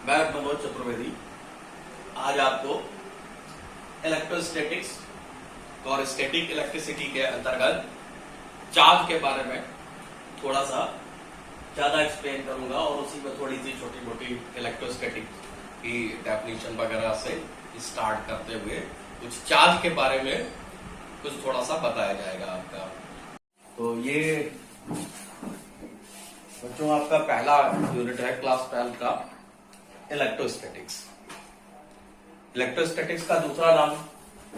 मैं मनोज चतुर्वेदी आज आपको इलेक्ट्रोस्टैटिक्स और स्टैटिक इलेक्ट्रिसिटी के अंतर्गत चार्ज के बारे में थोड़ा सा ज्यादा एक्सप्लेन करूंगा और उसी में थोड़ी सी छोटी मोटी इलेक्ट्रोस्टैटिक की डेफिनेशन वगैरह से स्टार्ट करते हुए कुछ चार्ज के बारे में कुछ थोड़ा सा बताया जाएगा आपका। तो ये बच्चों आपका पहला यूनिट है क्लास 12 का इलेक्ट्रोस्टैटिक्स। इलेक्ट्रोस्टैटिक्स का दूसरा नाम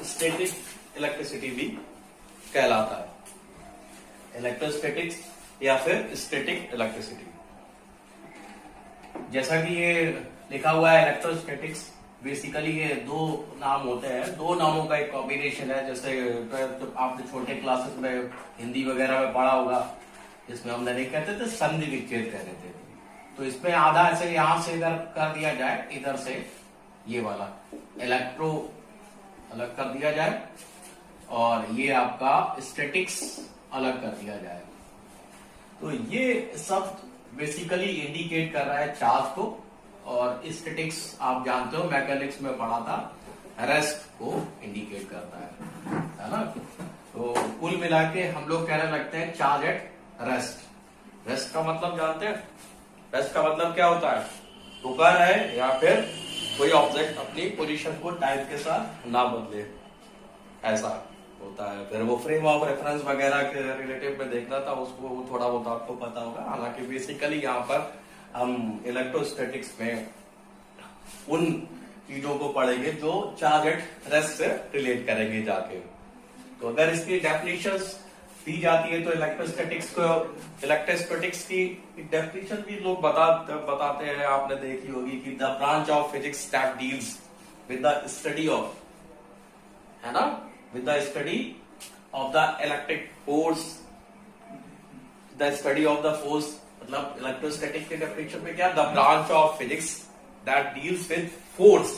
स्टैटिक इलेक्ट्रिसिटी भी कहलाता है। इलेक्ट्रोस्टैटिक्स या फिर स्टैटिक इलेक्ट्रिसिटी, जैसा कि ये लिखा हुआ है इलेक्ट्रोस्टैटिक्स, बेसिकली ये दो नाम होते हैं, दो नामों का एक कॉम्बिनेशन है। जैसे आपने छोटे क्लासेस में हिंदी वगैरह में पढ़ा होगा, जिसमें हम नहीं कहते थे संधि विच्छेद कहते थे। तो इसमें आधा ऐसे यहां से इधर कर दिया जाए, इधर से ये वाला इलेक्ट्रो अलग कर दिया जाए और ये आपका स्टैटिक्स अलग कर दिया जाए। तो ये सब बेसिकली इंडिकेट कर रहा है चार्ज को, और स्टैटिक्स आप जानते हो मैकेनिक्स में पढ़ा था, रेस्ट को इंडिकेट करता है ना। तो कुल मिला के हम लोग कहने लगते हैं चार्ज एट रेस्ट। रेस्ट का मतलब जानते हैं? रेस्ट का मतलब क्या होता है? रुका है या फिर कोई ऑब्जेक्ट अपनी पोजीशन को टाइम के साथ ना बदले, ऐसा होता है। फिर वो फ्रेम ऑफ रेफरेंस वगैरह के रिलेटिव में देखना था, उसको थोड़ा बहुत आपको पता होगा। हालांकि बेसिकली यहाँ पर हम इलेक्ट्रोस्टैटिक्स में उन चीजों को पढ़ेंगे जो चार्ज एट रेस्ट से रिलेट करेंगे जाके। तो अगर इसकी डेफिनेशंस दी जाती है तो इलेक्ट्रोस्टैटिक्स की डेफिनेशन भी लोग बताते हैं, आपने देखी होगी कि the branch of physics that deals with the study of, है ना, with the study of the electric force, the study of the force. मतलब इलेक्ट्रोस्टैटिक के डेफिनेशन में क्या, the branch of physics that deals with force,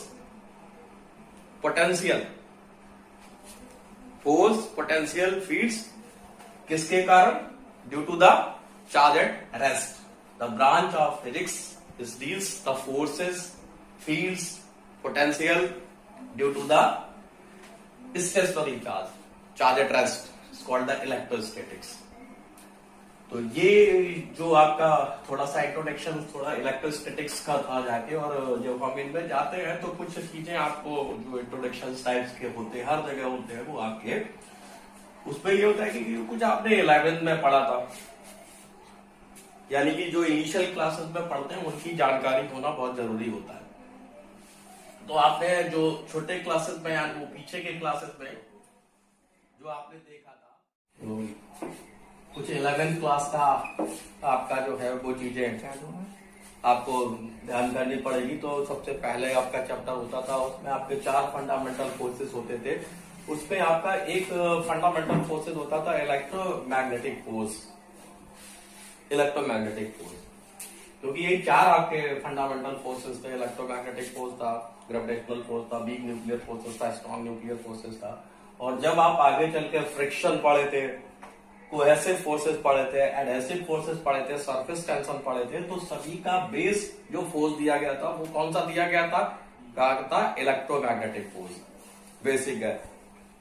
potential, force potential fields, किसके कारण? Due to the charge at rest. The branch of physics is deals the forces, fields, potential due to the stationary charge at rest, is called the electrostatics. तो ये जो आपका थोड़ा सा introduction थोड़ा electrostatics का था जाके, और जब हम इनमें जाते हैं तो कुछ चीजें आपको जो इंट्रोडक्शन टाइप्स के होते हैं, हर जगह होते हैं, वो आपके उसमें ये होता है कि कुछ आपने 11th में पढ़ा था, यानी कि जो इनिशियल क्लासेस में पढ़ते हैं उनकी जानकारी होना बहुत जरूरी होता है। तो आपने जो छोटे क्लासेस में, यानी वो पीछे के क्लासेस में जो आपने देखा था, तो कुछ 11th क्लास का आपका जो है वो चीजें आपको ध्यान करनी पड़ेगी। तो सबसे पहले आपका चैप्टर होता था, उसमें आपके 4 फंडामेंटल फोर्सेस होते थे। उसमें आपका एक फंडामेंटल फोर्सेस होता था इलेक्ट्रोमैग्नेटिक फोर्स। इलेक्ट्रोमैग्नेटिक फोर्स, क्योंकि ये 4 आपके फंडामेंटल फोर्सेस थे। इलेक्ट्रोमैग्नेटिक फोर्स था, ग्रेविटेशनल फोर्स था, वीक न्यूक्लियर फोर्सेस था, स्ट्रॉन्ग न्यूक्लियर फोर्सेस था। और जब आप आगे चल के फ्रिक्शन पढ़े थे, कोहेसिव फोर्सेस पढ़े थे, एडहेसिव फोर्सेस पढ़े थे, सरफेस टेंशन पढ़े थे, तो सभी का बेस जो फोर्स दिया गया था वो कौन सा दिया गया था? कहा था इलेक्ट्रोमैग्नेटिक फोर्स बेसिक है।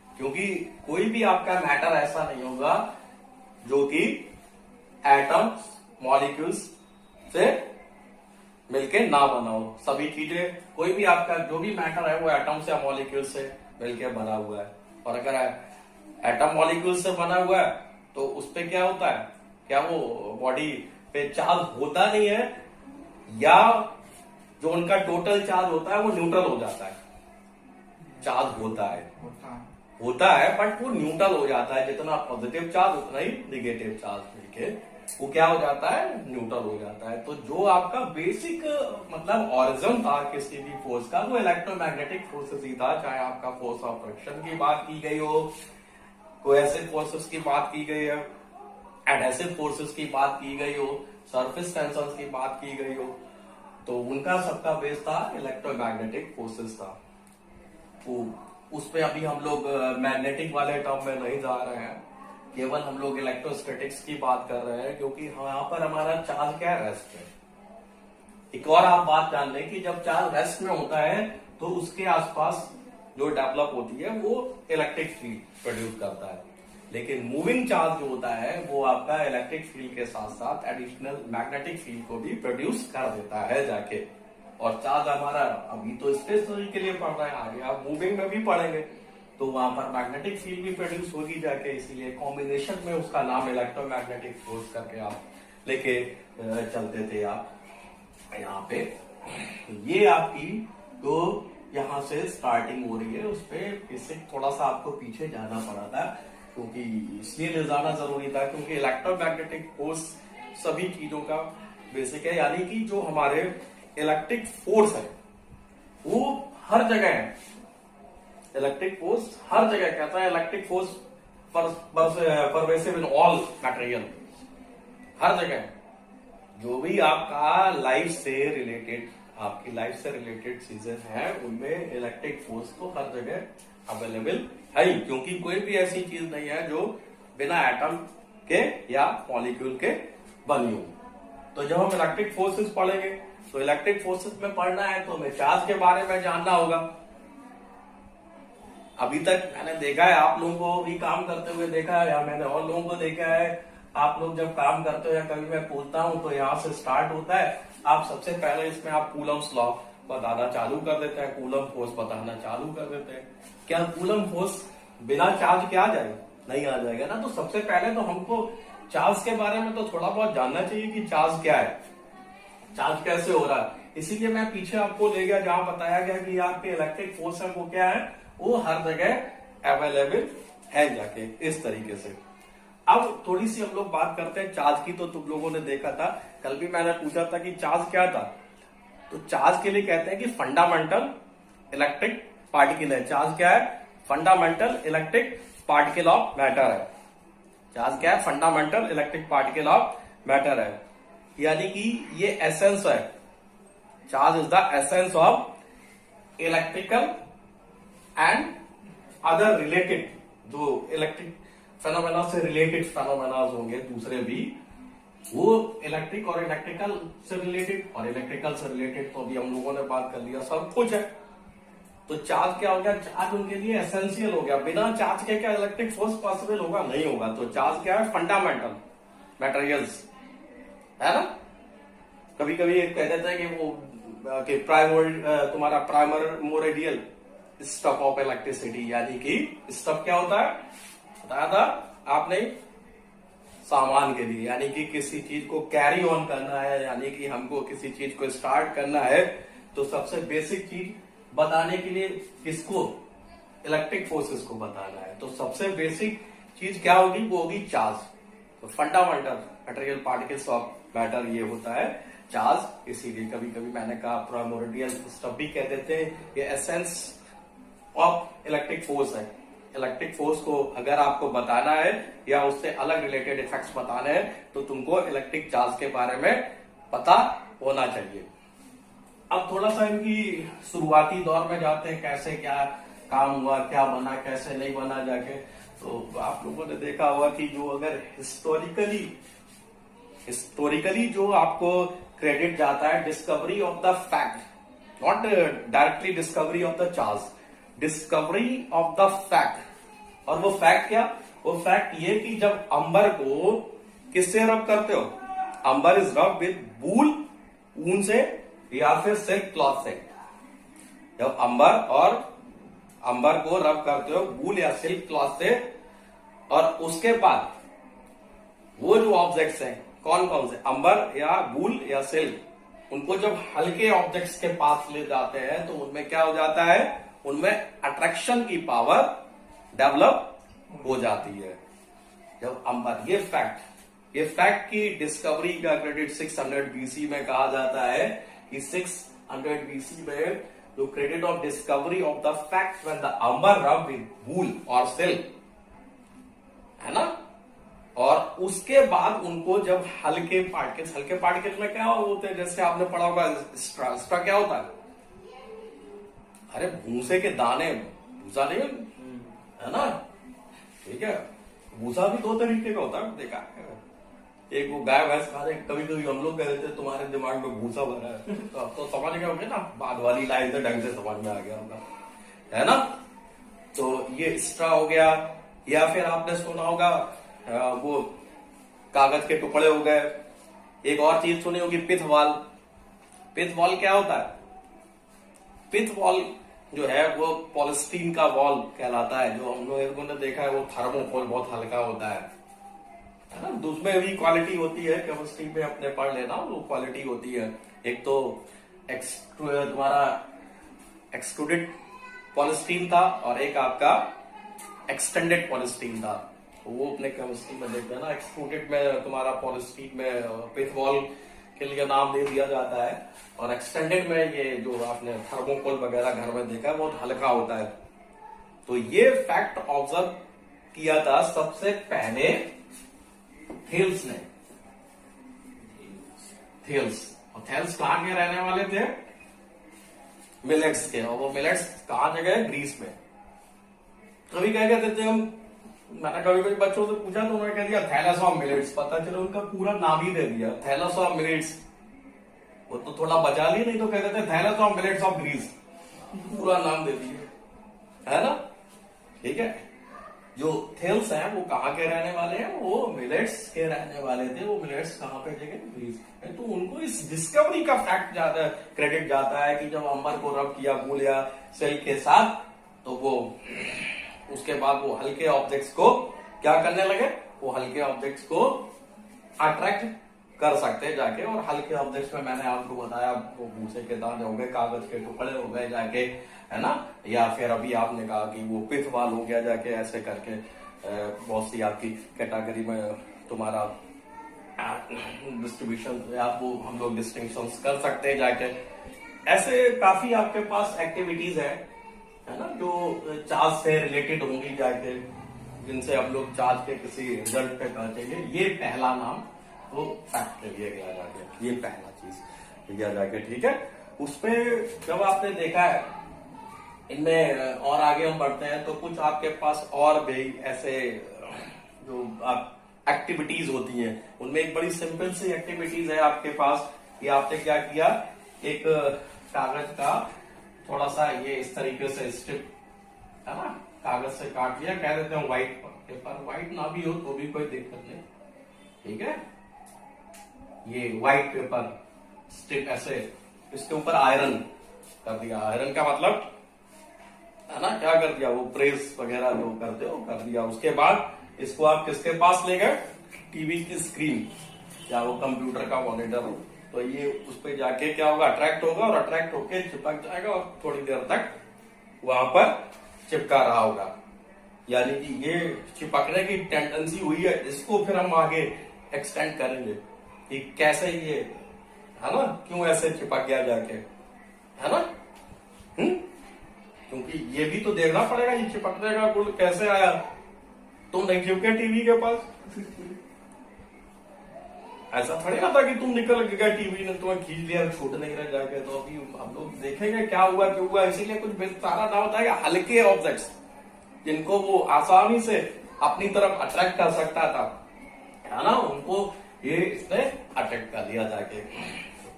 क्योंकि कोई भी आपका मैटर ऐसा नहीं होगा जो कि एटम्स, मॉलिक्यूल्स से मिलके ना बना हो। सभी चीजें, कोई भी आपका जो भी मैटर है वो एटम्स या मॉलिक्यूल से मिलके बना हुआ है। और अगर एटम मॉलिक्यूल से बना हुआ है तो उस पे क्या होता है? क्या वो बॉडी पे चार्ज होता नहीं है, या जो उनका टोटल चार्ज होता है वो न्यूट्रल हो जाता है? चार्ज होता है बट वो न्यूट्रल हो जाता है। जितना पॉजिटिव चार्ज उतना ही नेगेटिव चार्ज मिलके वो क्या हो जाता है? न्यूट्रल हो जाता है। तो जो आपका बेसिक मतलब ऑरिजिन था किसी भी फोर्स का, वो इलेक्ट्रोमैग्नेटिक फोर्सेस ही था। चाहे आपका फोर्स ऑफ फ्रिक्शन की बात की गई हो, कोहेसिव फोर्सेस की बात की गई है, एडहेसिव फोर्सेस की बात की गई हो, सरफेस टेंशन की बात की गई हो, तो उनका सबका बेस था इलेक्ट्रोमैग्नेटिक फोर्सेस था। तो उसमें अभी हम लोग मैग्नेटिक वाले टर्म में नहीं जा रहे हैं, केवल हम लोग इलेक्ट्रोस्टैटिक्स की बात कर रहे हैं, क्योंकि यहाँ पर हमारा चार्ज क्या है? रेस्ट है। एक और आप बात जान लें कि जब चार्ज रेस्ट में होता है तो उसके आसपास जो डेवलप होती है वो इलेक्ट्रिक फील्ड प्रोड्यूस करता है, लेकिन मूविंग चार्ज जो होता है वो आपका इलेक्ट्रिक फील्ड के साथ साथ एडिशनल मैग्नेटिक फील्ड को भी प्रोड्यूस कर देता है जाके। और चार्ज हमारा अभी तो स्टेशनरी के लिए पड़ रहा है, आगे आप मूविंग में भी पढ़ेंगे तो वहां पर मैग्नेटिक फील्ड भी प्रोड्यूस होगी जाके, इसीलिए कॉम्बिनेशन में उसका नाम इलेक्ट्रोमैग्नेटिक फोर्स करके आप लेके चलते थे आप यहाँ पे। ये आपकी तो यहाँ से स्टार्टिंग हो रही है, उस पर बेसिक थोड़ा सा आपको पीछे जाना पड़ा था, क्योंकि इसलिए ले जाना जरूरी था क्योंकि इलेक्ट्रोमैग्नेटिक फोर्स सभी चीजों का बेसिक है, यानी कि जो हमारे इलेक्ट्रिक फोर्स है वो हर जगह है। इलेक्ट्रिक फोर्स हर जगह कहता है, electric force pervasive in all material, हर जगह। जो भी आपका लाइफ से रिलेटेड, आपकी लाइफ से रिलेटेड चीजें हैं उनमें इलेक्ट्रिक फोर्स तो हर जगह अवेलेबल है ही, क्योंकि कोई भी ऐसी चीज नहीं है जो बिना एटम के या मॉलिक्यूल के बनी हो। तो जब हम इलेक्ट्रिक फोर्सेस पढ़ेंगे तो इलेक्ट्रिक फोर्सेस में पढ़ना है तो हमें चार्ज के बारे में जानना होगा। अभी तक मैंने देखा है, आप लोगों को भी काम करते हुए देखा है, या मैंने और लोगों को देखा है, आप लोग जब काम करते हो या कभी मैं पूछता हूं तो यहाँ से स्टार्ट होता है, आप सबसे पहले इसमें आप कूलम्स लॉ बताना चालू कर देते हैं, कूलम फोर्स बताना चालू कर देते हैं। क्या कूलम फोर्स बिना चार्ज के आ जाएगा? नहीं आ जाएगा ना। तो सबसे पहले तो हमको चार्ज के बारे में तो थोड़ा बहुत जानना चाहिए कि चार्ज क्या है, चार्ज कैसे हो रहा है। इसीलिए मैं पीछे आपको ले गया जहां बताया गया कि आपके इलेक्ट्रिक फोर्स है वो क्या है, वो हर जगह अवेलेबल है जाके, इस तरीके से। अब थोड़ी सी हम लोग बात करते हैं चार्ज की। तो तुम लोगों ने देखा था, कल भी मैंने पूछा था कि चार्ज क्या था। तो चार्ज के लिए कहते हैं कि फंडामेंटल इलेक्ट्रिक पार्टिकल है। चार्ज क्या है? Fundamental electric particle of matter है। चार्ज क्या है? Fundamental electric particle of matter है, यानी कि ये एसेंस है। Charge is the essence of electrical and other related, जो इलेक्ट्रिक फेनोमेना से रिलेटेड फेनोमेना होंगे दूसरे भी, वो इलेक्ट्रिक और इलेक्ट्रिकल से रिलेटेड, और इलेक्ट्रिकल से रिलेटेड तो अभी हम लोगों ने बात कर लिया, सब कुछ है। तो चार्ज क्या हो गया? चार्ज उनके लिए एसेंशियल हो गया। बिना चार्ज के क्या इलेक्ट्रिक फोर्स पॉसिबल होगा? नहीं होगा। तो चार्ज क्या है? फंडामेंटल मटेरियल्स है ना। कभी कभी कह देते हैं कि वो कि तुम्हारा प्राइमोर्डियल स्टफ ऑफ इलेक्ट्रिसिटी, यानी कि स्टफ क्या होता है बताया था आपने, सामान के लिए, यानी कि किसी चीज को कैरी ऑन करना है, यानी कि हमको किसी चीज को स्टार्ट करना है, तो सबसे बेसिक चीज बताने के लिए किसको? इलेक्ट्रिक फोर्सेस को बताना है। तो सबसे बेसिक चीज क्या होगी? वो होगी चार्ज। तो fundamental material particles of matter, ये होता है चार्ज। इसीलिए कभी कभी मैंने कहा प्राइमोर्डियल स्टफ भी कह देते हैं, ये एसेंस ऑफ इलेक्ट्रिक फोर्स है। इलेक्ट्रिक फोर्स को अगर आपको बताना है या उससे अलग रिलेटेड इफेक्ट्स बताने हैं तो तुमको इलेक्ट्रिक चार्ज के बारे में पता होना चाहिए। अब थोड़ा सा इनकी शुरुआती दौर में जाते हैं, कैसे क्या काम हुआ, क्या बना, कैसे नहीं बना जाके। तो आप लोगों ने देखा होगा कि जो अगर हिस्टोरिकली जो आपको क्रेडिट जाता है, discovery of the fact, not directly discovery of the charge, discovery of the fact. और वो फैक्ट क्या? वो फैक्ट ये कि जब अंबर को किससे रब करते हो? अंबर इज रब विद वूल, ऊन से या फिर सिल्क क्लॉथ से। जब अंबर को रब करते हो वूल या सिल्क क्लॉथ से, और उसके बाद वो जो ऑब्जेक्ट्स हैं कौन कौन से, अंबर या वूल या सिल्क, उनको जब हल्के ऑब्जेक्ट्स के पास ले जाते हैं तो उनमें क्या हो जाता है? उनमें अट्रैक्शन की पावर डेवलप हो जाती है। जब अंबर, ये फैक्ट की डिस्कवरी का क्रेडिट 600 बीसी में कहा जाता है कि 600 बीसी में जो credit of discovery of the fact when the amber rub with वूल और सिल्क, है ना। और उसके बाद उनको जब हल्के पार्टिकल्स में क्या होते हैं, जैसे आपने पढ़ा होगा स्ट्रा क्या होता है? अरे भूसे के दाने, भूसा नहीं है ना, ठीक है। भूसा भी दो तरीके का होता है, देखा है एक वो गाय भैंस खा रहे, कभी कभी हम लोग कह देते तुम्हारे दिमाग में भूसा भरा है, तो अब तो समझ गए होंगे ना, बाद वाली लाइन से ढंग से समझ में आ गया होगा, है ना। तो ये स्ट्रा हो गया, या फिर आपने सुना होगा वो कागज के टुकड़े हो गए। एक और चीज सुनी होगी, पिथ वॉल। पिथ वॉल क्या होता है? पिथ वॉल जो है वो पॉलिस्टीन का वॉल कहलाता है। जो हम लोगों ने देखा है वो थर्मोकोल बहुत हल्का होता है ना। तो उसमें भी क्वालिटी होती है, केमिस्ट्री में अपने पढ़ लेना, वो क्वालिटी होती है। एक तो तुम्हारा एक्सट्रूडेड पॉलिस्टीन था और एक आपका एक्सटेंडेड पॉलिस्टीन था। तो वो अपने केमिस्ट्री में देखते हैं ना। एक्सट्रूडेड में तुम्हारा पॉलिस्टीन में पिथ वॉल के लिए नाम दे दिया जाता है, और एक्सटेंडेड में ये जो आपने थर्मोकोल वगैरह घर में देखा है बहुत हल्का होता है। तो ये फैक्ट ऑब्जर्व किया था सबसे पहले थेल्स ने। थेल्स, और थेल्स कहां के रहने वाले थे? मिलेट्स के। और वो मिलेट्स कहां जगह है? ग्रीस में। कभी क्या कहते थे हम, मैंने कभी कभी बच्चों से पूछा तो उन्होंने कह दिया थैलस ऑफ मिलेट्स। पता चलो उनका पूरा नाम ही दे दिया, थैलस ऑफ मिलेट्स। वो तो थोड़ा बचा ली, नहीं तो कहते थे Thales of Miletus of Greece, पूरा नाम दे दिया, है ना। ठीक है, जो थेल्स हैं वो कहाँ के रहने वाले हैं? वो मिलेट्स के रहने वाले थे। वो मिलेट्स कहाँ पे जगह? ग्रीस। तो उनको इस डिस्कवरी का फैक्ट ज्यादा क्रेडिट जाता है कि जब अंबर को रब किया मूल या सेल के साथ, तो वो उसके बाद वो हल्के ऑब्जेक्ट्स को क्या करने लगे? वो हल्के ऑब्जेक्ट्स को अट्रैक्ट कर सकते हैं जाके। और हल्के ऑब्जेक्ट्स में मैंने आपको बताया वो भूसे के दाने हो गए, कागज के टुकड़े हो गए जाके, है ना। या फिर अभी आपने कहा कि वो पिथ वाल हो गया जाके, ऐसे करके बहुत सी आपकी कैटेगरी में तुम्हारा डिस्ट्रीब्यूशन आप वो हम लोग डिस्टिंक्शन कर सकते हैं जाके। ऐसे काफी आपके पास एक्टिविटीज है ना, जो चार्ज से रिलेटेड होंगी जाके, जिनसे हम लोग चार्ज के किसी रिजल्ट पे पहुंचेंगे। ये पहला नाम तो फैक्ट लिया गया जाके, ये पहला चीज लिया जाके, ठीक है। उसपे जब आपने देखा है, इनमें और आगे हम बढ़ते हैं तो कुछ आपके पास और भी ऐसे जो आप एक्टिविटीज होती हैं, उनमें एक बड़ी सिंपल सी एक्टिविटीज है आपके पास कि आपने क्या किया, एक कागज का थोड़ा सा ये इस तरीके से स्ट्रिप, है ना, कागज से काट लिया, कह देते हैं व्हाइट पेपर, व्हाइट ना भी हो तो भी कोई दिक्कत नहीं, ठीक है। ये व्हाइट पेपर स्ट्रिप ऐसे, इसके ऊपर आयरन कर दिया। आयरन का मतलब है ना, क्या कर दिया, वो प्रेस वगैरह जो करते हो कर दिया। उसके बाद इसको आप किसके पास ले गए? टीवी की स्क्रीन या वो कंप्यूटर का मॉनिटर हो, तो ये उस पर जाके क्या होगा, अट्रैक्ट होगा, और अट्रैक्ट होके चिपक जाएगा और थोड़ी देर तक वहां पर चिपका रहा होगा। यानी कि ये चिपकने की टेंडेंसी हुई है, इसको फिर हम आगे एक्सटेंड करेंगे कि कैसे ये, है ना, क्यों ऐसे चिपक गया जाके, है ना। क्योंकि ये भी तो देखना पड़ेगा, ये चिपकने का गुण कैसे आया। तुम नहीं चिपके टीवी के पास, ऐसा थोड़ी ना था कि तुम निकल गए, टीवी ने तुम्हें खींच लिया, छूट नहीं रह जाके। तो अभी हम लोग देखेंगे क्या हुआ क्यों हुआ। इसीलिए कुछ सारा ना होता है कि हल्के ऑब्जेक्ट्स जिनको वो आसानी से अपनी तरफ अट्रैक्ट कर सकता था, है ना, उनको ये इसने अट्रैक्ट कर लिया जाके।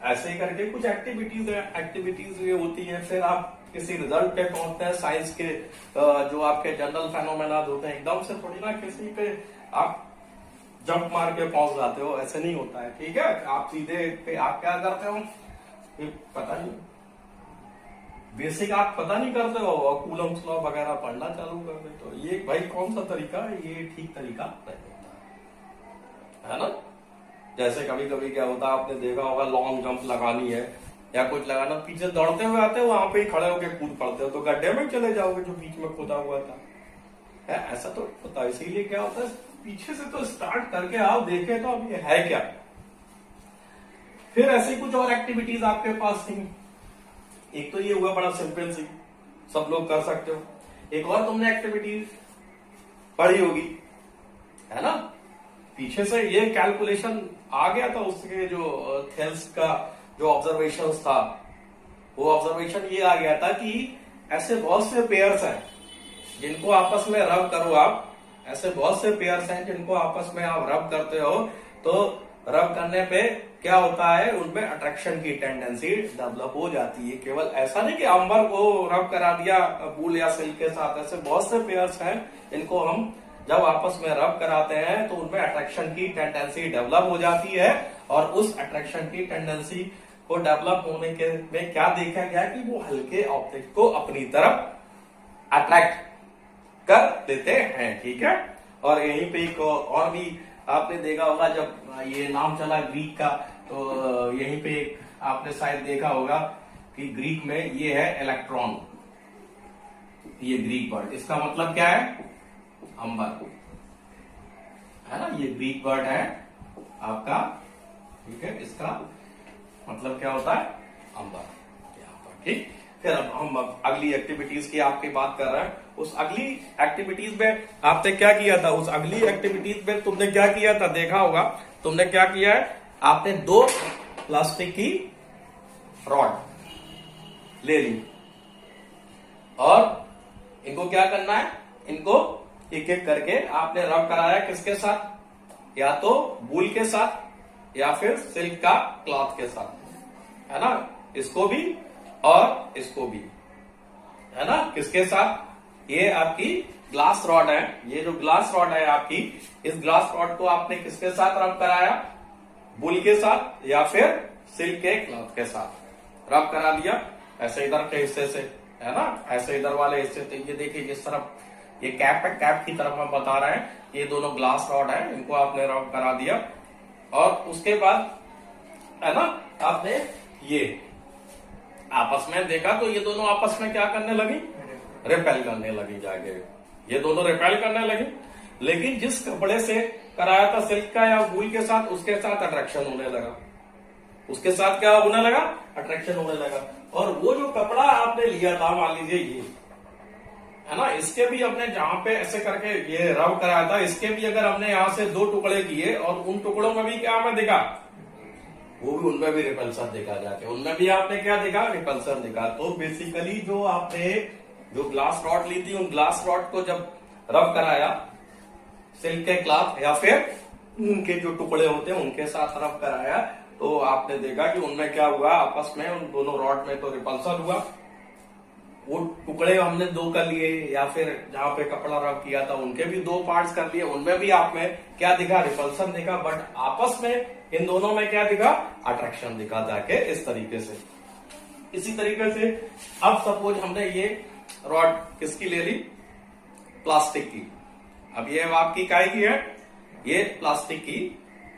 ऐसे ही करके कुछ एक्टिविटीज ये होती है। फिर आप किसी रिजल्ट पे पहुंचते हैं साइंस के, जो आपके जनरल फेनोमेना होते हैं, एकदम से थोड़ी ना किसी पे आप जंप मार के पहुंच जाते हो, ऐसे नहीं होता है, ठीक है। आप सीधे पे आप क्या करते हो, ये पता नहीं, बेसिक आप पता नहीं करते हो, और कूलम्स लॉ वगैरह पढ़ना चालू कर दे। तो ये भाई कौन सा तरीका है, ये ठीक तरीका नहीं होता है ना। जैसे कभी कभी क्या होता है, आपने देखा होगा, लॉन्ग जंप लगानी है या कुछ लगाना, पीछे दौड़ते हुए आते हो, वहां पे ही खड़े होकर कूद पड़ते हो, तो गड्ढे में चले जाओगे जो बीच में खोदा हुआ था, है ऐसा तो होता है। इसीलिए क्या होता है, पीछे से तो स्टार्ट करके आओ, देखे तो अब ये है क्या। फिर ऐसी कुछ और एक्टिविटीज आपके पास थी। एक तो ये हुआ बड़ा सिंपल सी, सब लोग कर सकते हो। एक और तुमने एक्टिविटीज पढ़ी होगी, है ना, पीछे से ये कैलकुलेशन आ गया था उसके, जो थेल्स का जो ऑब्जर्वेशन था, वो ऑब्जर्वेशन ये आ गया था कि ऐसे बहुत से पेयर्स हैं जिनको आपस में रब करो आप, ऐसे बहुत से पेयर्स हैं जिनको आपस में आप रब करते हो तो रब करने पे क्या होता है, उनमें अट्रैक्शन की टेंडेंसी डेवलप हो जाती है। केवल ऐसा नहीं कि अंबर को रब करा दिया वूल या सिल्क के साथ, ऐसे बहुत से पेयर्स हैं इनको हम जब आपस में रब कराते हैं तो उनमें अट्रैक्शन की टेंडेंसी डेवलप हो जाती है। और उस अट्रैक्शन की टेंडेंसी को डेवलप होने के में क्या देखा गया कि वो हल्के ऑब्जेक्ट को अपनी तरफ अट्रैक्ट कर देते हैं। ठीक है, और यहीं पे एक और भी आपने देखा होगा, जब ये नाम चला ग्रीक का, तो यहीं पे आपने शायद देखा होगा कि ग्रीक में ये है इलेक्ट्रॉन, ये ग्रीक वर्ड, इसका मतलब क्या है, अंबर, है ना, ये ग्रीक वर्ड है आपका। ठीक है, इसका मतलब क्या होता है, अंबर, यहाँ पर। ठीक, फिर अब हम अगली एक्टिविटीज की आपकी बात कर रहे हैं। उस अगली एक्टिविटीज में आपने क्या किया था, उस अगली एक्टिविटीज में तुमने क्या किया था, देखा होगा तुमने क्या किया है, आपने 2 प्लास्टिक की रॉड ले ली और इनको क्या करना है, इनको एक एक करके आपने रब कराया किसके साथ, या तो वूल के साथ या फिर सिल्क का क्लॉथ के साथ, है ना, इसको भी और इसको भी, है ना, किसके साथ, ये आपकी ग्लास रॉड है, ये जो ग्लास रॉड है आपकी, इस ग्लास रॉड को आपने किसके साथ रब कराया, वूल के साथ या फिर सिल्क के क्लॉथ के साथ रब करा दिया। ऐसे इधर के हिस्से से, है ना, ऐसे इधर वाले हिस्से से, ये देखिए जिस तरफ ये कैप है, कैप की तरफ हम बता रहे हैं, ये दोनों ग्लास रॉड है, इनको आपने रब करा दिया। और उसके बाद, है ना, आपने ये आपस में देखा तो ये दोनों आपस में क्या करने लगी, रिपेल करने लगी, जाके ये दोनों रिपेल करने लगी। लेकिन जिस कपड़े से कराया था सिल्क का या वूल के साथ, उसके साथ अट्रैक्शन होने लगा, उसके साथ क्या होने लगा, अट्रैक्शन होने लगा। और वो जो कपड़ा आपने लिया था, मान लीजिए ये, है ना, इसके भी हमने जहां पे ऐसे करके ये रब कराया था, इसके भी अगर हमने यहां से 2 टुकड़े किए और उन टुकड़ों में भी क्या हमें दिखा, वो भी उनमें भी रिपल्सन दिखा, जाके उनमें भी आपने क्या दिखा, रिपल्सन दिखा। तो बेसिकली जो आपने जो ग्लास रॉड ली थी, उन ग्लास रॉड को जब रब कराया सिल्क के क्लॉथ या फिर उनके जो टुकड़े होते हैं उनके साथ रब कराया, तो आपने देखा कि उनमें क्या हुआ, आपस में उन दोनों रॉड में तो रिपल्सन हुआ। वो टुकड़े हमने 2 कर लिए, या फिर जहां पे कपड़ा रब किया था उनके भी 2 पार्ट्स कर लिए, उनमें भी आप में क्या दिखा, रिपल्सन दिखा। बट आपस में इन दोनों में क्या दिखा, अट्रैक्शन दिखा, जाके इस तरीके से। इसी तरीके से अब सपोज हमने ये रॉड किसकी ले ली, प्लास्टिक की। अब ये आपकी काय की है, ये प्लास्टिक की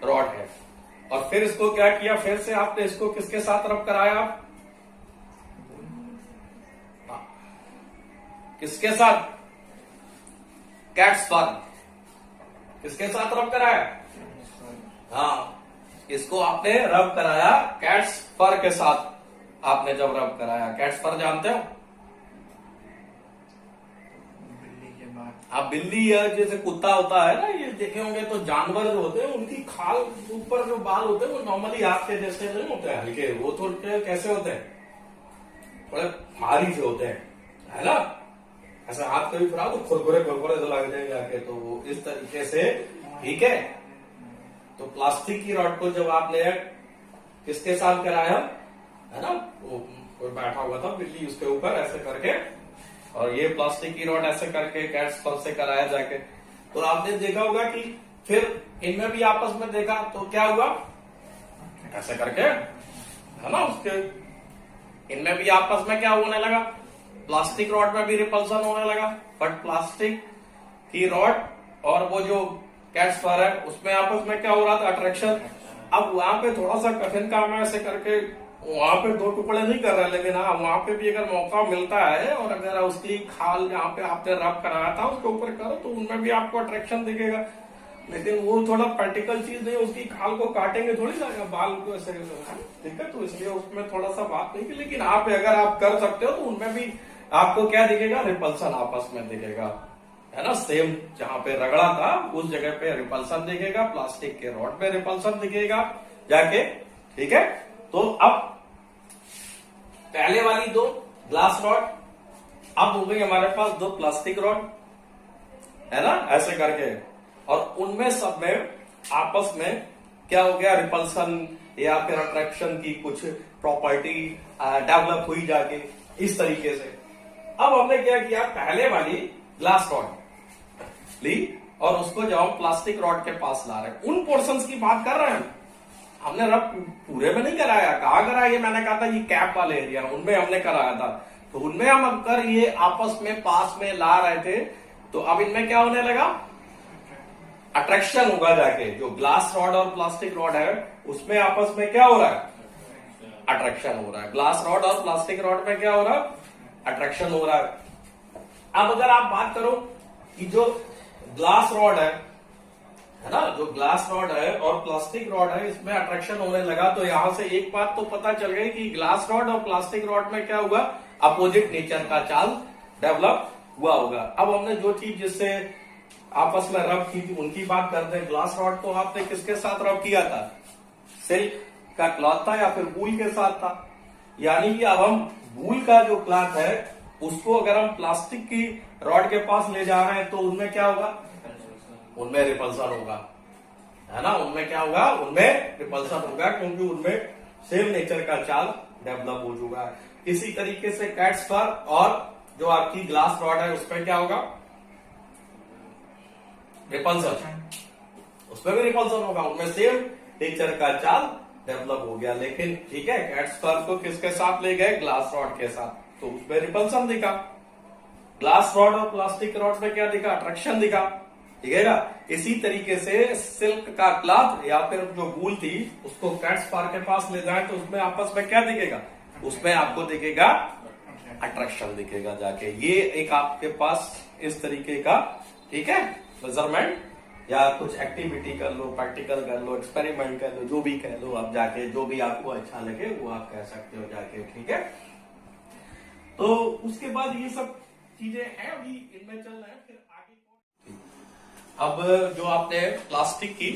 रॉड है। और फिर इसको क्या किया, फिर से आपने इसको किसके साथ रब कराया, किसके साथ, कैट्स फर, किसके साथ रब कराया, हाँ, इसको आपने रब कराया कैट्स फर के साथ। आपने जब रब कराया, कैट्स फर जानते हो, आप बिल्ली या जैसे कुत्ता होता है ना, ये देखे होंगे तो जानवर जो होते हैं उनकी खाल ऊपर जो बाल होते हैं वो नॉर्मली आपके जैसे नहीं होते हैं, हल्के, वो थोड़े कैसे होते हैं, थोड़े भारी से होते हैं, है ना, ऐसा हाथ कभी फिरा तो खुरखुरे खुरखुरे तो लग जाएंगे आके, तो वो इस तरीके से। ठीक है, तो प्लास्टिक की रॉड को जब आपने किसके साथ कराया, है ना, वो कोई बैठा हुआ था बिल्ली उसके ऊपर ऐसे करके, और ये प्लास्टिक की रॉड ऐसे करके कैट्स फर से कराया जाके, तो आपने देखा होगा कि फिर इनमें भी आपस में देखा तो क्या हुआ, ऐसे करके, है ना, उसके इनमें भी आपस में क्या होने लगा, प्लास्टिक रॉड में भी रिपल्सन होने लगा। बट प्लास्टिक की रॉड और वो जो कैट्स फर है उसमें आपस में क्या हो रहा था, अट्रैक्शन। अब वहां पे थोड़ा सा कठिन काम है, ऐसे करके वहां पे 2 टुकड़े नहीं कर रहे, लेकिन हाँ वहां पे भी अगर मौका मिलता है और अगर उसकी खाल जहाँ पे आपने रब कराया था उसके ऊपर करो तो उनमें भी आपको अट्रैक्शन दिखेगा। लेकिन वो थोड़ा प्रैक्टिकल चीज नहीं, उसकी खाल को काटेंगे थोड़ी ना, बाल को ऐसे, ठीक है, तो इसलिए उसमें थोड़ा सा बात नहीं की। लेकिन आप अगर आप कर सकते हो तो उनमें भी आपको क्या दिखेगा, रिपल्सन आपस में दिखेगा, है ना, सेम जहां पे रगड़ा था उस जगह पे रिपल्सन दिखेगा, प्लास्टिक के रॉड पे रिपल्सन दिखेगा जाके। ठीक है, तो अब पहले वाली 2 ग्लास रॉड, अब हो गई हमारे पास 2 प्लास्टिक रॉड, है ना, ऐसे करके, और उनमें सब में आपस में क्या हो गया, रिपल्सन या फिर अट्रैक्शन की कुछ प्रॉपर्टी डेवलप हुई जाके इस तरीके से। अब हमने क्या किया, पहले वाली ग्लास रॉड ली और उसको जब हम प्लास्टिक रॉड के पास ला रहे हैं, उन पोर्शंस की बात कर रहे हैं हमने रब पूरे में नहीं कराया। कहा कराया, ये मैंने कहा था ये कैप वाले एरिया उनमें हमने कराया था। तो उनमें हम अगर ये आपस में पास में ला रहे थे तो अब इनमें क्या होने लगा, अट्रैक्शन होगा जाके। जो ग्लास रॉड और प्लास्टिक रॉड है उसमें आपस में क्या हो रहा है, अट्रैक्शन हो रहा है। ग्लास रॉड और प्लास्टिक रॉड में क्या हो रहा है, अट्रैक्शन हो रहा है। अब अगर आप बात करो कि जो ग्लास रॉड है ना, जो ग्लास रॉड है और प्लास्टिक रॉड है, इसमें अट्रैक्शन होने लगा, तो यहां से एक बात तो पता चल गई कि ग्लास रॉड और प्लास्टिक रॉड में क्या हुआ, अपोजिट नेचर का चार्ज डेवलप हुआ होगा। अब हमने जो चीज जिससे आपस में रब की थी उनकी बात करते हैं। ग्लास रॉड को आपने किसके साथ रब किया था, सिल्क का क्लॉथ था या फिर वूल के साथ था। यानी कि अब हम वूल का जो क्लॉथ है उसको अगर हम प्लास्टिक की रॉड के पास ले जा रहे हैं तो उनमें क्या होगा, उनमें रिपल्सन होगा, है ना। उनमें क्या होगा, उनमें रिपल्सन होगा, क्योंकि उनमें सेम नेचर का चार्ज डेवलप हो चुका है। इसी तरीके से कैट्स फर और जो आपकी ग्लास रॉड है उसमें क्या होगा, रिपल्सन, उसमें भी रिपल्सन होगा, उनमें सेम नेचर का चार्ज डेवलप हो गया। लेकिन ठीक है, कैट्स फर को किसके साथ ले गए, ग्लास रॉड के साथ, तो उसमें रिपल्सन दिखा। ग्लास रॉड और प्लास्टिक रॉड में क्या दिखा, अट्रैक्शन दिखा, ठीक है ना। इसी तरीके से सिल्क का क्लॉथ या फिर जो वूल थी उसको कैट्स फर के पास ले जाए तो उसमें आपस में क्या दिखेगा, उसमें आपको दिखेगा अट्रैक्शन दिखेगा जाके। ये एक आपके पास इस तरीके का, ठीक है, मेजरमेंट या कुछ एक्टिविटी कर लो, प्रैक्टिकल कर लो, एक्सपेरिमेंट कर लो, जो भी कह लो आप जाके, जो भी आपको अच्छा लगे वो आप कह सकते हो जाके, ठीक है। तो उसके बाद ये सब चीजें हैं, अभी इनमें चल रहे हैं, फिर आगे। अब जो आपने प्लास्टिक की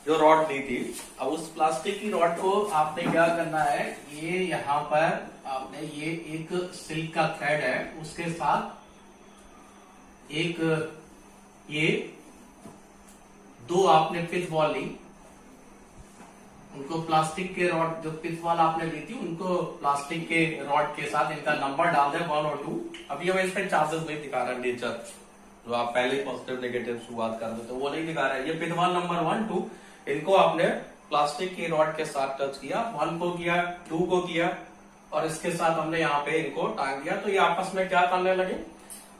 जो रॉड ली थी, अब उस प्लास्टिक की रॉड को आपने क्या करना है, ये यहां पर आपने ये एक सिल्क का थ्रेड है उसके साथ एक ये दो आपने पिच बॉल ली, उनको प्लास्टिक के रॉड जो पिच बॉल आपने ली थी उनको प्लास्टिक के रॉड के साथ इनका नंबर डाल दें 1 और 2। अभी हम इसमें चार्जेस नहीं दिखा रहे, नेचर जो आप पहले पॉजिटिव नेगेटिव शुरुआत कर दो तो वो नहीं दिखा रहा है। ये पिच बॉल नंबर 1 2 इनको आपने प्लास्टिक के रॉड के साथ टच किया, 1 को किया, 2 को किया और इसके साथ हमने यहाँ पे इनको टांग दिया, तो ये आपस में क्या करने लगे,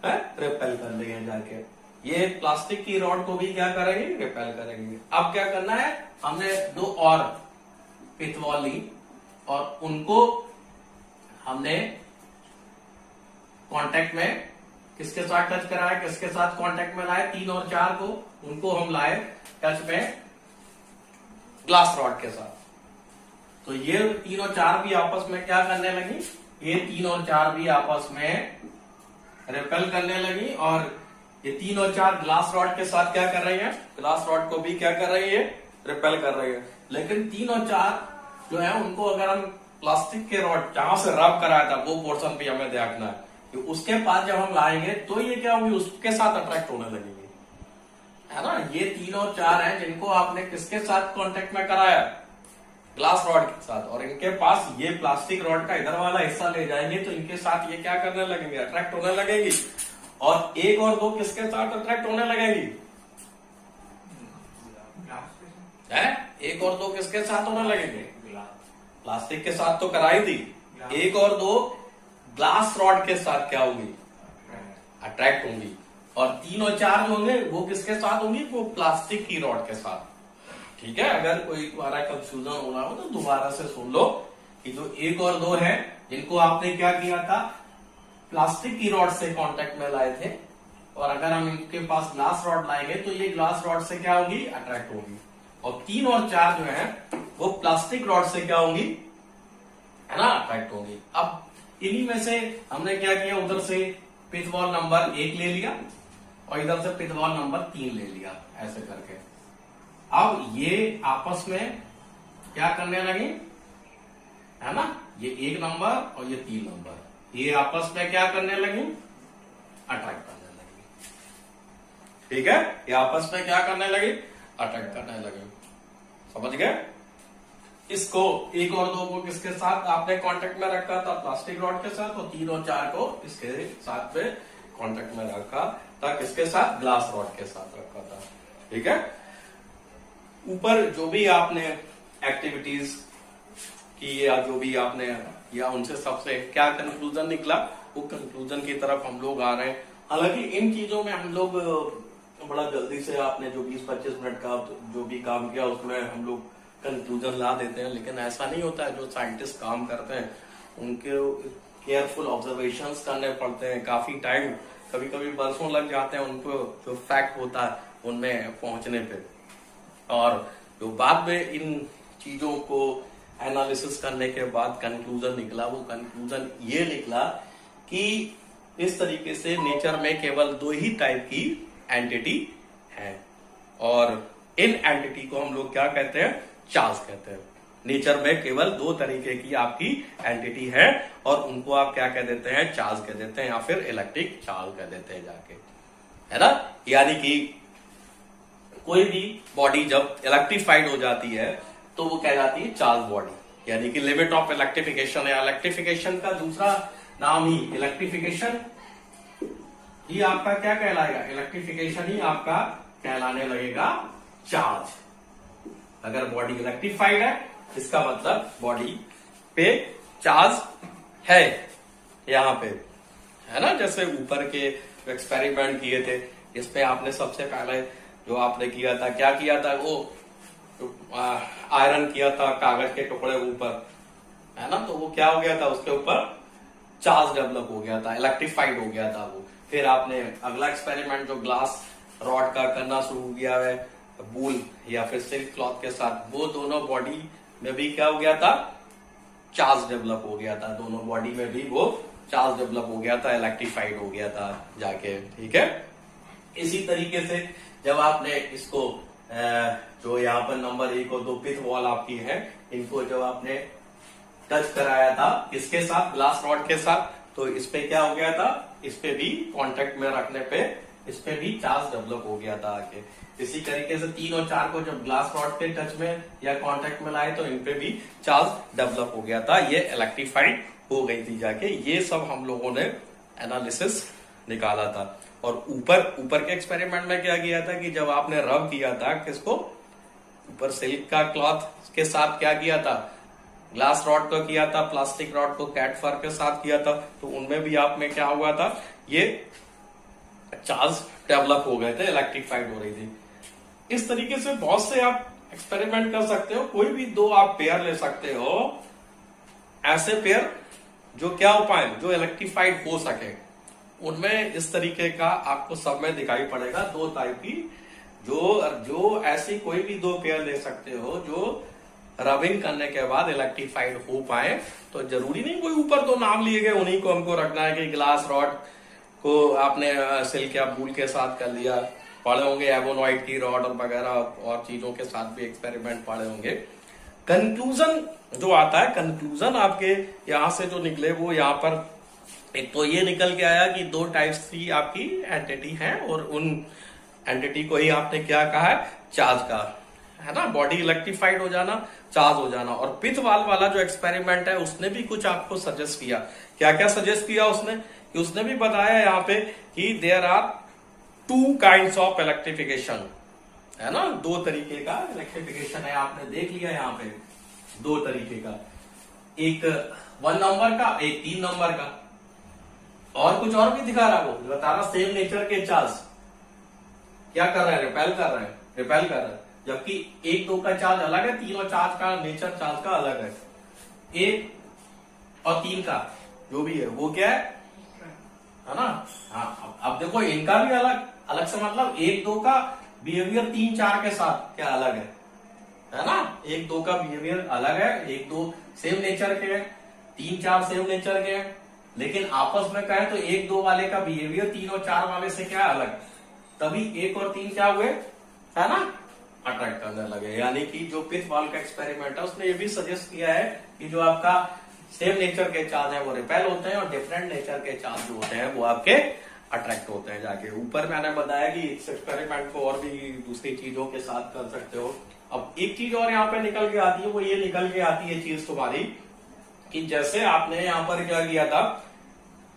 रिपेल कर लेंगे जाके। ये प्लास्टिक की रॉड को भी क्या करेंगे, रिपेल करेंगे। अब क्या करना है, हमने 2 और पिच बॉल ली और उनको हमने कांटेक्ट में किसके साथ टच कराया, किसके साथ कांटेक्ट में लाए, 3 और 4 को, उनको हम लाए टच में ग्लास रॉड के साथ। तो ये 3 और 4 भी आपस में क्या करने लगी, ये 3 और 4 भी आपस में रिपेल करने लगी और ये 3 और 4 ग्लास रॉड के साथ क्या कर रही है, ग्लास रॉड को भी क्या कर रही है, रिपेल कर रही है। लेकिन 3 और 4 जो है उनको अगर हम प्लास्टिक के रॉड जहां से रब कराया था वो पोर्शन भी हमें देखना है, तो उसके पास जब हम लाएंगे तो ये क्या होगी, उसके साथ अट्रैक्ट होने लगेंगे, है ना। ये 3 और 4 है जिनको आपने किसके साथ कांटेक्ट में कराया, ग्लास रॉड के साथ, और इनके पास ये प्लास्टिक रॉड का इधर वाला हिस्सा ले जाएंगे तो इनके साथ ये क्या करने लगेंगे, अट्रैक्ट होने लगेंगी। और 1 और 2 किसके साथ अट्रैक्ट होने लगेंगी, है 1 और 2 किसके साथ होने लगेंगे, प्लास्टिक के साथ तो कराई थी, 1 और 2 ग्लास रॉड के साथ क्या होंगी, अट्रैक्ट होंगी। और 3 और 4 जो होंगे वो किसके साथ होंगी, वो प्लास्टिक की रॉड के साथ, ठीक है। अगर कोई तुम्हारा कंफ्यूजन हो रहा हो तो दोबारा से सुन लो कि जो 1 और 2 है जिनको आपने क्या किया था, प्लास्टिक की रॉड से कांटेक्ट में लाए थे, और अगर हम इनके पास ग्लास रॉड लाएंगे तो ये ग्लास रॉड से क्या होगी, अट्रैक्ट होगी। और 3 और 4 जो है वो प्लास्टिक रॉड से क्या होंगी, है ना, अट्रैक्ट होगी। अब इन्हीं में से हमने क्या किया, उधर से पिच बॉल नंबर 1 ले लिया और इधर से पिच बॉल नंबर 3 ले लिया, ऐसे करके। अब ये आपस में क्या करने लगे, है ना, ये 1 नंबर और ये 3 नंबर, ये आपस में क्या करने लगी, अट्रैक्ट करने लगी, ठीक है। ये आपस में क्या करने लगी, अट्रैक्ट करने लगी। समझ गए? इसको 1 और 2 को किसके साथ आपने कांटेक्ट में रखा था? प्लास्टिक रॉड के साथ। और 3 और 4 को इसके साथ में कांटेक्ट में रखा था, किसके साथ? ग्लास रॉड के साथ रखा था। ठीक है। ऊपर जो भी आपने एक्टिविटीज की या जो भी आपने या उनसे सबसे क्या कंक्लूजन निकला, वो कंक्लूजन की तरफ हम लोग आ रहे हैं। हालांकि इन चीजों में हम लोग बड़ा जल्दी से आपने जो 20-25 मिनट का जो भी काम किया उसमें हम लोग कंक्लूजन ला देते हैं, लेकिन ऐसा नहीं होता है। जो साइंटिस्ट काम करते हैं उनके केयरफुल ऑब्जर्वेशंस करने पड़ते हैं, काफी टाइम, कभी कभी बरसों लग जाते हैं उनको जो फैक्ट होता है उनमें पहुंचने पे। और जो बाद में इन चीजों को एनालिसिस करने के बाद कंक्लूजन निकला, वो कंक्लूजन ये निकला कि इस तरीके से नेचर में केवल 2 ही टाइप की एंटिटी है, और इन एंटिटी को हम लोग क्या कहते हैं? चार्ज कहते हैं। नेचर में केवल 2 तरीके की आपकी एंटिटी है, और उनको आप क्या कह देते हैं? चार्ज कह देते हैं, या फिर इलेक्ट्रिक चार्ज कह देते हैं जाके, है ना। यानी कि कोई भी बॉडी जब इलेक्ट्रीफाइड हो जाती है तो वो कह जाती है चार्ज बॉडी, यानी कि लिमिट ऑफ इलेक्ट्रिफिकेशन है। इलेक्ट्रिफिकेशन का दूसरा नाम ही इलेक्ट्रिफिकेशन ही आपका क्या कहलाएगा? इलेक्ट्रिफिकेशन ही आपका कहलाने लगेगा चार्ज। अगर बॉडी इलेक्ट्रीफाइड है इसका मतलब बॉडी पे चार्ज है, यहां पे, है ना। जैसे ऊपर के एक्सपेरिमेंट किए थे, इसमें आपने सबसे पहले जो आपने किया था, क्या किया था? वो आयरन किया था कागज के टुकड़े ऊपर, है ना। तो वो क्या हो गया था? उसके ऊपर चार्ज डेवलप हो गया था, इलेक्ट्रीफाइड हो गया था वो। फिर आपने अगला एक्सपेरिमेंट जो ग्लास रॉड का करना शुरू किया है वूल या फिर सिल्क क्लॉथ के साथ, वो दोनों बॉडी में भी क्या हो गया था? चार्ज डेवलप हो गया था। दोनों बॉडी में भी वो चार्ज डेवलप हो गया था, इलेक्ट्रीफाइड हो गया था जाके। ठीक है। इसी तरीके से जब आपने इसको जो यहाँ पर नंबर 1 और 2 पिथ वॉल आपकी है, इनको जब आपने टच कराया था किसके साथ? ग्लास रॉड के साथ, तो इस पे क्या हो गया था? इस पे भी कांटेक्ट में रखने पे इस पे भी चार्ज डेवलप हो गया था आके। इसी तरीके से 3 और 4 को जब ग्लास रॉड के टच में या कांटेक्ट में लाए तो इन पे भी चार्ज डेवलप हो गया था, ये इलेक्ट्रीफाइड हो गई थी जाके। ये सब हम लोगों ने एनालिसिस निकाला था। और ऊपर के एक्सपेरिमेंट में क्या किया था कि जब आपने रब किया था किसको? ऊपर सिल्क का क्लॉथ के साथ क्या किया था? ग्लास रॉड को किया था, प्लास्टिक रॉड को कैट फर के साथ किया था, तो उनमें भी आप में क्या हुआ था? ये चार्ज डेवलप हो गए थे, इलेक्ट्रीफाइड हो रही थी। इस तरीके से बहुत से आप एक्सपेरिमेंट कर सकते हो। कोई भी 2 आप पेयर ले सकते हो, ऐसे पेयर जो क्या हो पाए, जो इलेक्ट्रीफाइड हो सके। उनमें इस तरीके का आपको सब में दिखाई पड़ेगा 2 टाइप की, जो ऐसी कोई भी 2 पेयर ले सकते हो जो रबिंग करने के बाद इलेक्ट्रीफाइड हो पाए। तो जरूरी नहीं कोई ऊपर 2 नाम लिए गए उन्हीं को हमको रखना है कि ग्लास रॉड को आपने सिल्क या वूल के साथ कर लिया। पढ़े होंगे एबोनॉइड की रॉड और वगैरह और चीजों के साथ भी एक्सपेरिमेंट पढ़े होंगे। कंक्लूजन जो आता है, कंक्लूजन आपके यहां से जो निकले वो यहाँ पर एक तो ये निकल के आया कि 2 टाइप्स की आपकी एंटिटी है, और उन एंटिटी को ही आपने क्या कहा है? चार्ज का, है ना। बॉडी इलेक्ट्रीफाइड हो जाना, चार्ज हो जाना। और पिथ वॉल वाला जो एक्सपेरिमेंट है उसने भी कुछ आपको सजेस्ट किया। क्या क्या सजेस्ट किया उसने? कि उसने भी बताया यहाँ पे कि there are 2 kinds of electrification, है ना। 2 तरीके का इलेक्ट्रिफिकेशन है, आपने देख लिया यहाँ पे 2 तरीके का, एक 1 नंबर का, एक 3 नंबर का। और कुछ और भी दिखा रहा, वो बता रहा सेम नेचर के चार्ज क्या कर रहे हैं? रिपेल कर रहे हैं। जबकि 1, 2 का चार्ज अलग है, 3 और 4 का नेचर चार्ज का अलग है। 1 और 3 का जो भी है वो क्या है ना। हाँ, अब देखो इनका भी अलग से मतलब 1, 2 का बिहेवियर 3, 4 के साथ क्या अलग है ना। 1, 2 का बिहेवियर अलग है, 1, 2 सेम नेचर के हैं, 3, 4 सेम नेचर के हैं, लेकिन आपस में कहें तो 1, 2 वाले का बिहेवियर 3 और 4 वाले से क्या अलग। तभी 1 और 3 क्या हुए, है ना, अट्रैक्ट करने लगे। यानी कि जो पिथ वॉल का एक्सपेरिमेंट है उसने ये भी सजेस्ट किया है कि जो आपका सेम नेचर के चार्ज है वो रिपेल होते हैं, और डिफरेंट नेचर के चार्ज जो होते हैं वो आपके अट्रैक्ट होते हैं जाके। ऊपर मैंने बताया कि इस एक्सपेरिमेंट को और भी दूसरी चीजों के साथ कर सकते हो, अब एक चीज और यहाँ पे निकल के आती है, वो ये निकल के आती है चीज तुम्हारी कि जैसे आपने यहाँ पर क्या किया था,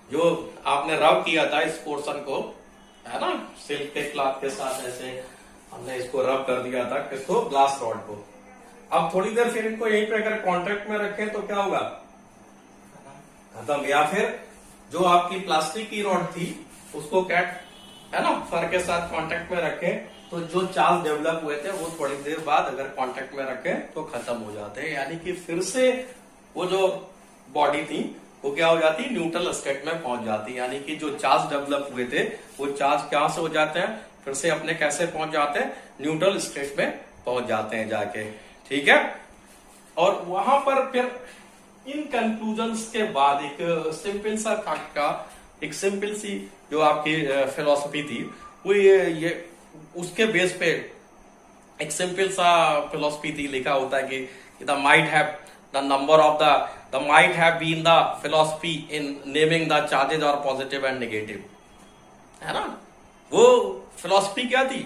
जो आपने रब किया था इस पोर्शन को, है ना, सिल्क के क्लॉथ के साथ ऐसे हमने इसको रब कर दिया था, किसको, ग्लास रॉड को। अब थोड़ी देर फिर इनको यहीं पे अगर कॉन्टेक्ट में रखें तो क्या होगा, खत्म। या फिर जो आपकी प्लास्टिक की रॉड थी उसको कैट, है ना, फर के साथ कांटेक्ट में रखें तो जो चार्ज डेवलप हुए थे वो थोड़ी देर बाद अगर कांटेक्ट में रखें तो खत्म हो जाते हैं, यानी कि फिर से वो जो बॉडी थी वो क्या हो जाती है, न्यूट्रल स्टेट में पहुंच जाती है। यानी कि जो चार्ज डेवलप हुए थे वो चार्ज क्या से हो जाते हैं, फिर से अपने कैसे पहुंच जाते हैं, न्यूट्रल स्टेट में पहुंच जाते हैं जाके, ठीक है। और वहां पर फिर इन कंक्लूजन्स के बाद एक सिंपल सा फैक्ट का, एक सिंपल सी जो आपकी फिलॉसफी थी वो ये उसके बेस पे एक सिंपल सा फिलॉसफी थी, लिखा होता है कि the might have the number of the might have been the philosophy in naming the charges और पॉजिटिव एंड नेगेटिव, है ना। वो फिलॉसफी क्या थी,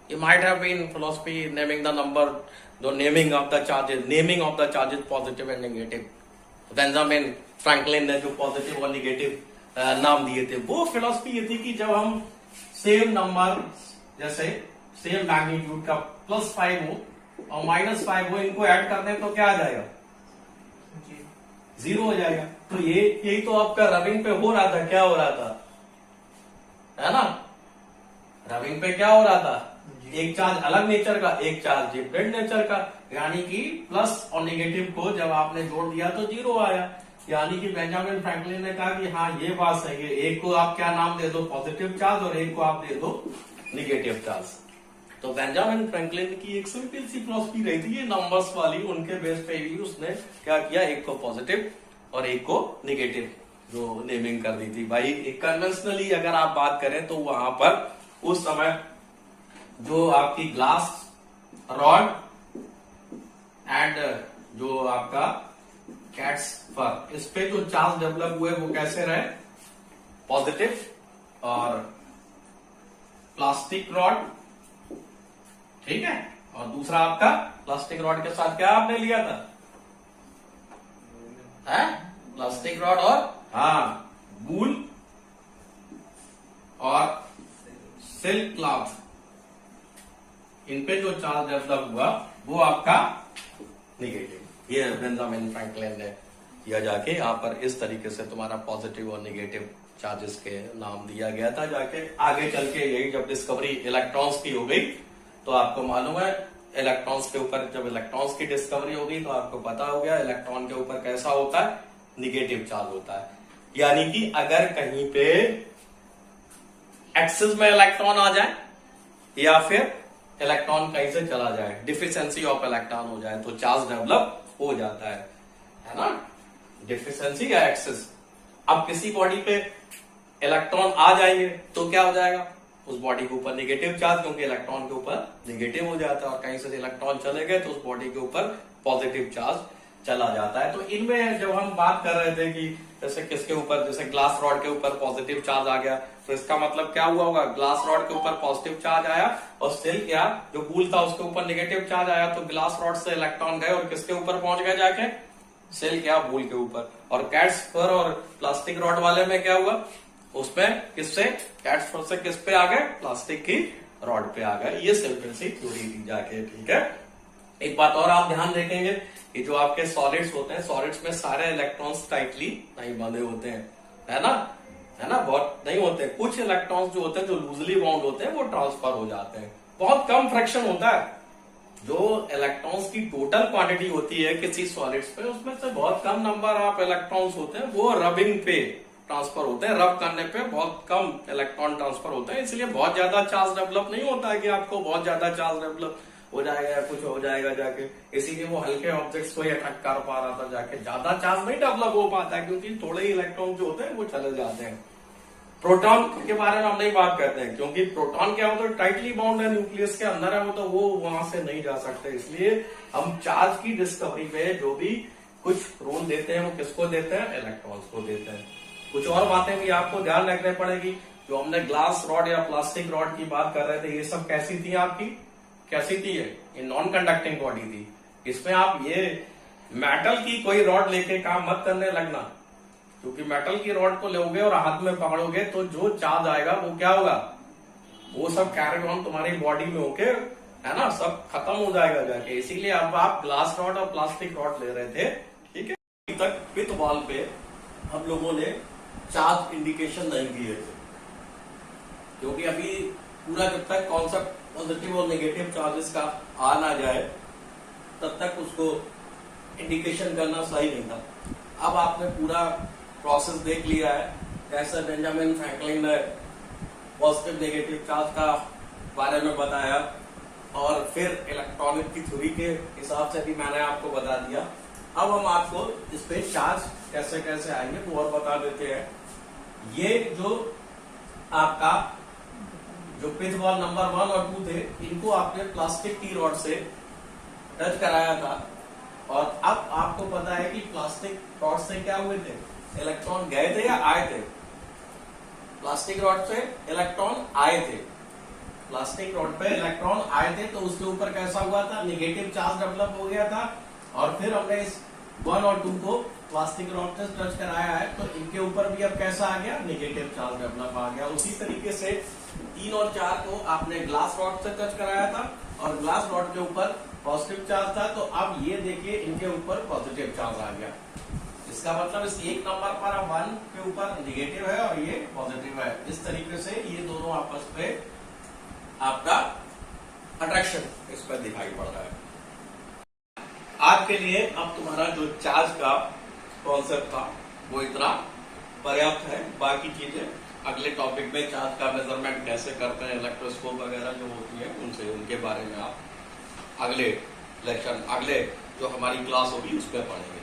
ये might have been philosophy naming the number, the naming of the charges positive and negative. Benjamin Franklin ने जो positive और नेगेटिव नाम दिए थे, वो फिलॉसफी ये थी कि जब हम सेम नंबर, जैसे सेम मैग्नीट्यूड का +5 हो और -5 हो, इनको ऐड कर दें तो क्या आ जाएगा, 0 हो जाएगा। तो यही तो आपका रबिंग पे हो रहा था, क्या हो रहा था, है ना, रबिंग पे क्या हो रहा था, एक चार्ज अलग नेचर का, एक चार्ज डिफरेंट नेचर का, यानी कि प्लस और नेगेटिव को जब आपने जोड़ दिया तो 0 आया। यानी कि बेंजामिन फ्रैंकलिन ने कहा कि हाँ ये बात सही है, एक को आप क्या नाम दे दो, पॉजिटिव चार्ज, और एक को आप दे दो नेगेटिव चार्ज। तो बेंजामिन फ्रैंकलिन की एक सिंपल सी फिलॉसफी रही थी ये नंबर्स वाली, उनके बेस पे भी उसने क्या किया, एक को पॉजिटिव और एक को नेगेटिव जो नेमिंग कर दी थी। भाई एक कन्वेंशनली अगर आप बात करें तो वहां पर उस समय जो आपकी ग्लास रॉड एंड जो आपका कैट्स फर, इस पे जो चार्ज डेवलप हुए वो कैसे रहे, पॉजिटिव, और प्लास्टिक रॉड, ठीक है, और दूसरा आपका प्लास्टिक रॉड के साथ क्या आपने लिया था, है प्लास्टिक रॉड और हाँ वूल और सिल्क क्लॉथ, इन पे जो चार्ज डेवलप हुआ वो आपका नेगेटिव। ये बेंजामिन फ्रैंकलिन ने किया जाके यहाँ पर इस तरीके से तुम्हारा पॉजिटिव और नेगेटिव चार्जेस के नाम दिया गया था। जाके आगे चल के यही जब डिस्कवरी इलेक्ट्रॉन्स की हो गई तो आपको मालूम है इलेक्ट्रॉन्स के ऊपर, जब इलेक्ट्रॉन्स की डिस्कवरी होगी तो आपको पता हो गया इलेक्ट्रॉन के ऊपर कैसा होता है, निगेटिव चार्ज होता है। यानी कि अगर कहीं पे एक्सिस में इलेक्ट्रॉन आ जाए या फिर इलेक्ट्रॉन कहीं से चला जाए, डिफिशिएंसी ऑफ इलेक्ट्रॉन हो जाए तो चार्ज डेवलप हो जाता है ना, डिफिशिएंसी या एक्सेस। अब किसी बॉडी पे इलेक्ट्रॉन आ जाएंगे तो क्या हो जाएगा, उस बॉडी के ऊपर नेगेटिव चार्ज, क्योंकि इलेक्ट्रॉन के ऊपर नेगेटिव हो जाता है, और कहीं से इलेक्ट्रॉन चले गए तो उस बॉडी के ऊपर पॉजिटिव चार्ज चला जाता है। तो इनमें जब हम बात कर रहे थे कि जैसे किसके ऊपर, जैसे ग्लास रॉड के ऊपर पॉजिटिव चार्ज आ गया तो इसका मतलब क्या हुआ होगा, ग्लास रॉड के ऊपर पॉजिटिव चार्ज आया और स्टिल क्या जो वूल था उसके ऊपर नेगेटिव चार्ज आया, तो ग्लास रॉड से इलेक्ट्रॉन गए और किसके ऊपर पहुंच गए जाके, सेल क्या वूल के ऊपर। और कैट्स फर और प्लास्टिक रॉड वाले में क्या हुआ, उसमें किससे, कैट्स फर से किस पे आ गए, प्लास्टिक की रॉड पे आ गए। ये सिंपल सी थ्योरी थी जाके, ठीक है। एक बात और आप ध्यान रखेंगे कि जो आपके सॉलिड्स होते हैं, सॉलिड्स में सारे इलेक्ट्रॉन्स टाइटली नहीं बंधे होते हैं, है ना, बहुत नहीं होते। कुछ इलेक्ट्रॉन्स जो होते हैं जो लूजली बाउंड होते हैं वो ट्रांसफर हो जाते हैं, बहुत कम फ्रैक्शन होता है। जो इलेक्ट्रॉन्स की टोटल क्वांटिटी होती है किसी सॉलिड्स पे, उसमें से बहुत कम नंबर ऑफ इलेक्ट्रॉन्स होते हैं वो रबिंग पे ट्रांसफर होते हैं, रब करने पे बहुत कम इलेक्ट्रॉन ट्रांसफर होते हैं, इसलिए बहुत ज्यादा चार्ज डेवलप नहीं होता है कि आपको बहुत ज्यादा चार्ज डेवलप हो जाएगा या कुछ हो जाएगा जाके, इसीलिए वो हल्के ऑब्जेक्ट्स को ही अट्रैक्ट कर पा रहा था जाके, ज्यादा चार्ज नहीं डेवलप हो पाता है क्योंकि थोड़े ही इलेक्ट्रॉन जो होते हैं वो चले जाते हैं। प्रोटॉन के बारे में हम नहीं बात करते हैं क्योंकि प्रोटॉन क्या होता है, टाइटली बाउंड है, न्यूक्लियस के अंदर है, वो तो वो वहां से नहीं जा सकते। इसलिए हम चार्ज की डिस्कवरी में जो भी कुछ रोल देते हैं वो किसको देते हैं, इलेक्ट्रॉन्स को देते हैं। कुछ और बातें भी आपको ध्यान रखने पड़ेगी। जो हमने ग्लास रॉड या प्लास्टिक रॉड की बात कर रहे थे, ये सब कैसी थी आपकी, कैसी थी ये नॉन कंडक्टिंग बॉडी थी। इसमें आप ये मेटल की कोई रॉड लेके काम मत करने लगना, क्योंकि मेटल की रॉड को लोगे और हाथ में पकड़ोगे तो जो चार्ज आएगा वो क्या होगा, वो सब कैरी ऑन तुम्हारी बॉडी में होके, है ना, सब खत्म हो जाएगा जाके। इसीलिए अब आप ग्लास रॉड और प्लास्टिक रॉड ले रहे थे, ठीक है। अभी तक पित्त बॉल पे हम लोगों ने चार्ज इंडिकेशन नहीं दिए थे, क्योंकि अभी पूरा जब तक कॉन्सेप्ट पॉजिटिव और नेगेटिव चार्जेस का आ ना जाए तब तक उसको इंडिकेशन करना सही नहीं था। अब आपने पूरा प्रोसेस देख लिया है, कैसे बेंजामिन फ्रैंकलिन ने पॉजिटिव नेगेटिव चार्ज का बारे में बताया, और फिर इलेक्ट्रॉनिक की थ्योरी के हिसाब से भी मैंने आपको बता दिया। अब हम आपको इस पे चार्ज कैसे कैसे आएंगे वो और बता देते हैं। ये जो आपका जो पिच बॉल नंबर 1 और 2 थे, इनको आपने प्लास्टिक की रॉड से टच कराया था, और अब आपको पता है कि प्लास्टिक रॉड से क्या हुए थे, इलेक्ट्रॉन गए थे या आए थे। प्लास्टिक रॉड से इलेक्ट्रॉन आए थे, प्लास्टिक रॉड पे इलेक्ट्रॉन आए थे, तो उसके ऊपर कैसा हुआ था, नेगेटिव चार्ज डेवलप हो गया था। और फिर हमने इस 1 और 2 को प्लास्टिक रॉड से टच कराया है, तो इनके ऊपर भी अब कैसा आ गया, नेगेटिव चार्ज डेवलप आ गया। उसी तरीके से 3 और 4 को आपने ग्लास रॉड से टच कराया था, और ग्लास रॉड के ऊपर पॉजिटिव चार्ज था, तो अब ये देखिए इनके ऊपर पॉजिटिव चार्ज आ गया। इसका मतलब इस एक नंबर पर 1 के ऊपर नेगेटिव है और ये पॉजिटिव है। इस तरीके से ये दोनों आपस में आपका अट्रैक्शन इस पर दिखाई पड़ रहा है। आज के लिए अब तुम्हारा जो चार्ज का कॉन्सेप्ट था वो इतना पर्याप्त है। बाकी चीजें अगले टॉपिक में, चार्ज का मेजरमेंट कैसे करते हैं, इलेक्ट्रोस्कोप वगैरह जो होती है उनसे, उनके बारे में आप अगले लेक्चर, अगले जो हमारी क्लास होगी उसमें पढ़ेंगे।